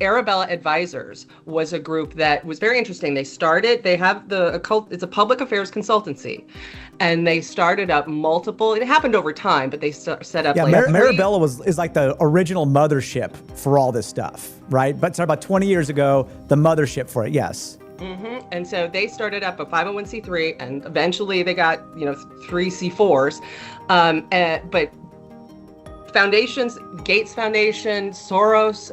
Arabella Advisors was a group that was very interesting. They have it's a public affairs consultancy, and they started up multiple, it happened over time, but they set up Marabella is like the original mothership for all this stuff, right? But about 20 years ago, the mothership for it, yes. Mm-hmm. And so they started up a 501c3, and eventually they got, 3 C4s. But foundations, Gates Foundation, Soros,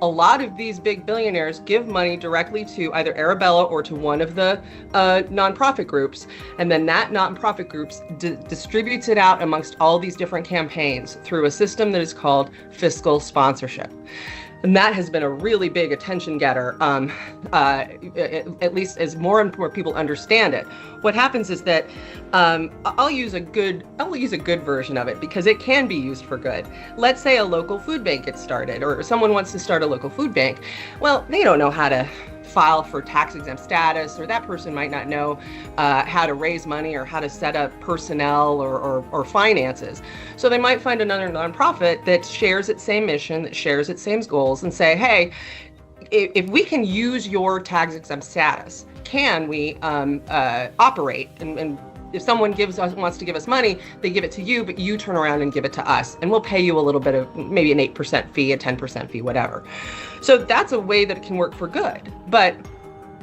a lot of these big billionaires give money directly to either Arabella or to one of the nonprofit groups. And then that nonprofit groups distributes it out amongst all these different campaigns through a system that is called fiscal sponsorship. And that has been a really big attention getter, at least as more and more people understand it. What happens is that I'll use a good version of it because it can be used for good. Let's say a local food bank gets started, or someone wants to start a local food bank. Well, they don't know how to file for tax exempt status, or that person might not know how to raise money or how to set up personnel or finances. So they might find another nonprofit that shares its same mission, that shares its same goals, and say, hey, if we can use your tax exempt status, can we operate? And if someone wants to give us money, they give it to you, but you turn around and give it to us, and we'll pay you a little bit of maybe an 8% fee, a 10% fee, whatever. So that's a way that it can work for good. But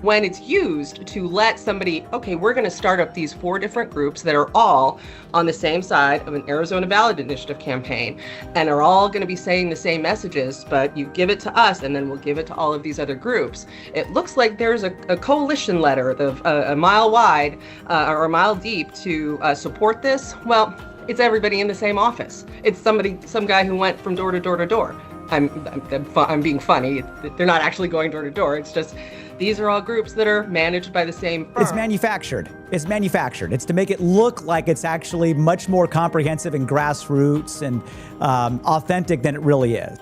when it's used to let somebody, okay, we're going to start up these 4 different groups that are all on the same side of an Arizona ballot initiative campaign and are all going to be saying the same messages, but you give it to us and then we'll give it to all of these other groups. It looks like there's a coalition letter a mile wide or a mile deep to support this. Well, it's everybody in the same office. It's some guy who went from door to door to door. I'm being funny. They're not actually going door to door. It's just these are all groups that are managed by the same firm. It's manufactured. It's to make it look like it's actually much more comprehensive and grassroots and authentic than it really is.